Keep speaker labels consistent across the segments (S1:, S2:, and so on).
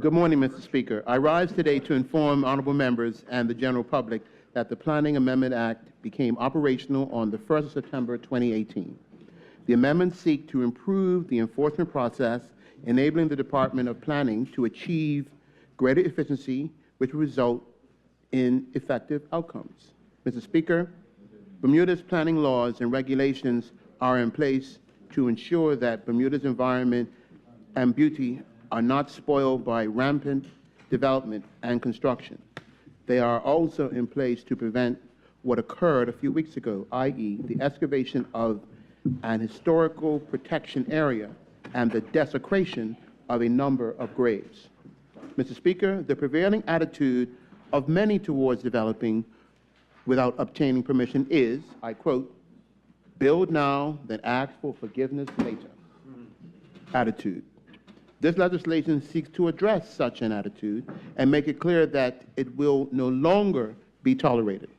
S1: Good morning, Mr. Speaker. I rise today to inform honorable members and the general public that the Planning Amendment Act became operational on the 1st of September 2018. The amendments seek to improve the enforcement process, enabling the Department of Planning to achieve greater efficiency, which will result in effective outcomes. Mr. Speaker, Bermuda's planning laws and regulations are in place to ensure that Bermuda's environment and beauty are not spoiled by rampant development and construction. They are also in place to prevent what occurred a few weeks ago, i.e., the excavation of an historical protection area and the desecration of a number of graves. Mr. Speaker, the prevailing attitude of many towards developing without obtaining permission is, I quote, "Build now, then ask for forgiveness later." Attitude. This legislation seeks to address such an attitude and make it clear that it will no longer be tolerated.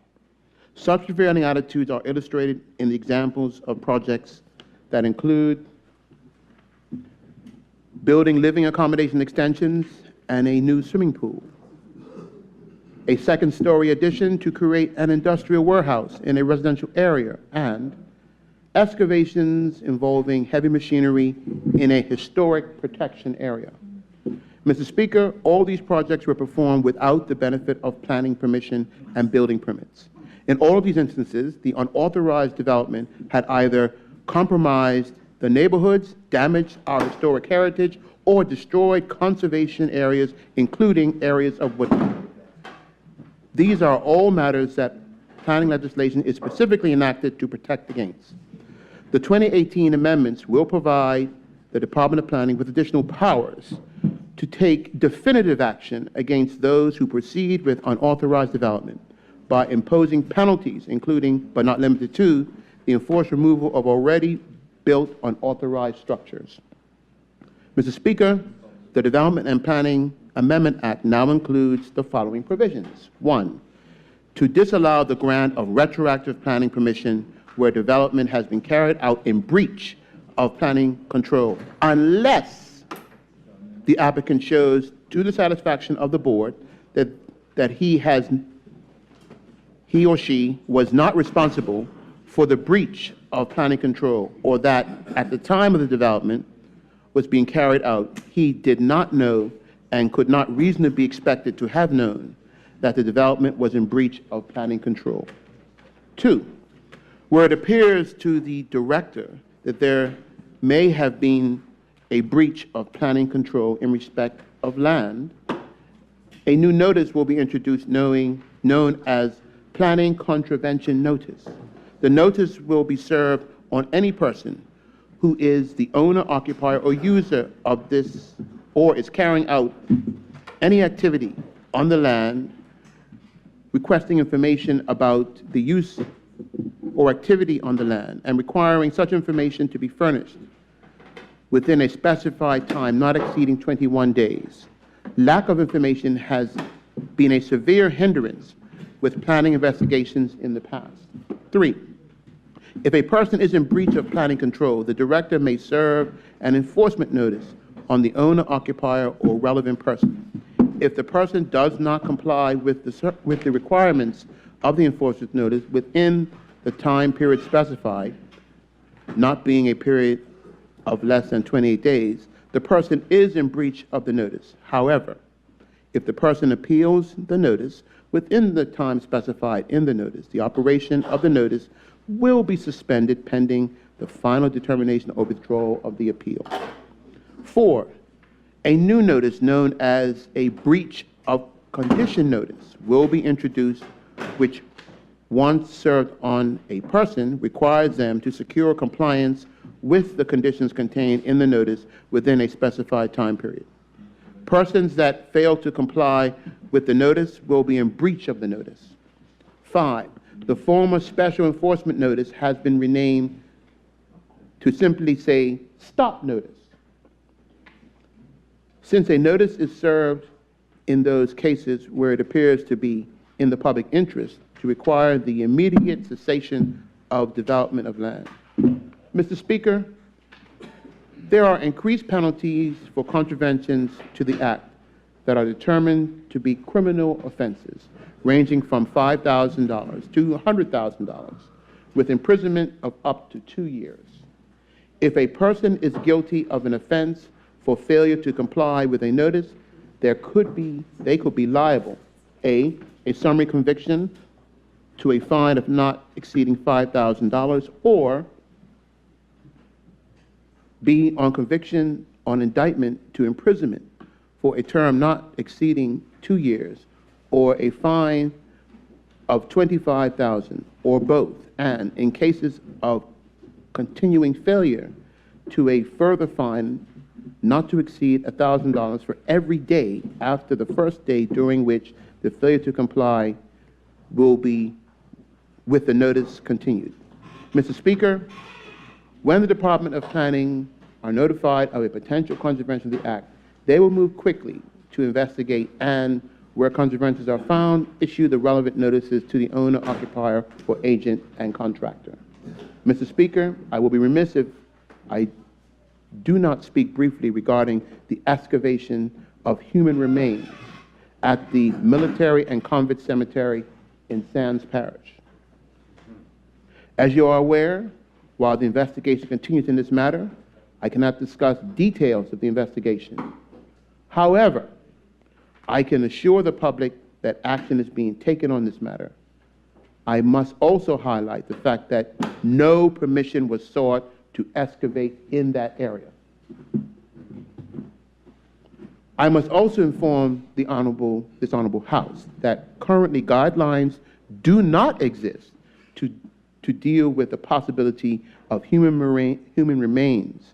S1: Such prevailing attitudes are illustrated in the examples of projects that include building living accommodation extensions and a new swimming pool, a second-story addition to create an industrial warehouse in a residential area, and excavations involving heavy machinery in a historic protection area. Mr. Speaker, all these projects were performed without the benefit of planning permission and building permits. In all of these instances, the unauthorized development had either compromised the neighborhoods, damaged our historic heritage, or destroyed conservation areas, including areas of woodland. These are all matters that planning legislation is specifically enacted to protect against. The 2018 amendments will provide the Department of Planning with additional powers to take definitive action against those who proceed with unauthorized development by imposing penalties, including, but not limited to, the enforced removal of already built unauthorized structures. Mr. Speaker, the Development and Planning Amendment Act now includes the following provisions. 1, to disallow the grant of retroactive planning permission where development has been carried out in breach of planning control, unless the applicant shows to the satisfaction of the board that he or she was not responsible for the breach of planning control, or that at the time of the development was being carried out, he did not know and could not reasonably be expected to have known that the development was in breach of planning control. 2, where it appears to the director that there may have been a breach of planning control in respect of land, a new notice will be introduced known as Planning Contravention Notice. The notice will be served on any person who is the owner, occupier, or user of this, or is carrying out any activity on the land, requesting information about the use or activity on the land, and requiring such information to be furnished within a specified time not exceeding 21 days. Lack of information has been a severe hindrance with planning investigations in the past. 3, if a person is in breach of planning control, the director may serve an enforcement notice on the owner, occupier, or relevant person. If the person does not comply with the requirements of the enforcement notice within the time period specified, not being a period of less than 28 days, the person is in breach of the notice. However, if the person appeals the notice within the time specified in the notice, the operation of the notice will be suspended pending the final determination or withdrawal of the appeal. 4, a new notice known as a breach of condition notice will be introduced, which, once served on a person, requires them to secure compliance with the conditions contained in the notice within a specified time period. Persons that fail to comply with the notice will be in breach of the notice. 5, the former special enforcement notice has been renamed to simply say stop notice. Since a notice is served in those cases where it appears to be in the public interest to require the immediate cessation of development of land. Mr. Speaker, there are increased penalties for contraventions to the Act that are determined to be criminal offenses, ranging from $5,000 to $100,000, with imprisonment of up to 2 years. If a person is guilty of an offense for failure to comply with a notice, they could be liable, A, a summary conviction to a fine of not exceeding $5,000, or B, on conviction on indictment to imprisonment for a term not exceeding 2 years, or a fine of $25,000, or both, and in cases of continuing failure, to a further fine not to exceed $1,000 for every day after the first day during which the failure to comply will be with the notice continued. Mr. Speaker, when the Department of Planning are notified of a potential contravention of the Act, they will move quickly to investigate and, where contraventions are found, issue the relevant notices to the owner, occupier, or agent and contractor. Mr. Speaker, I will be remiss if I do not speak briefly regarding the excavation of human remains at the Military and Convict Cemetery in Sands Parish. As you are aware, while the investigation continues in this matter, I cannot discuss details of the investigation. However, I can assure the public that action is being taken on this matter. I must also highlight the fact that no permission was sought to excavate in that area. I must also inform this honorable House that currently guidelines do not exist to deal with the possibility of human remains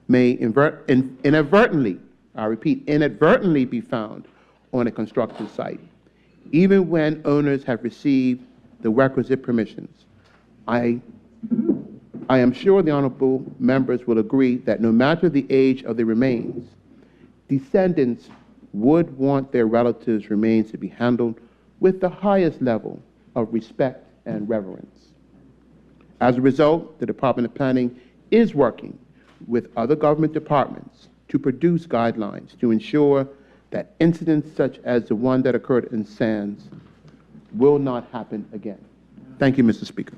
S1: may inadvertently, I repeat, inadvertently be found on a construction site, even when owners have received the requisite permissions. I am sure the honorable members will agree that no matter the age of the remains, descendants would want their relatives' remains to be handled with the highest level of respect and reverence. As a result, the Department of Planning is working with other government departments to produce guidelines to ensure that incidents such as the one that occurred in Sands will not happen again. Thank you, Mr. Speaker.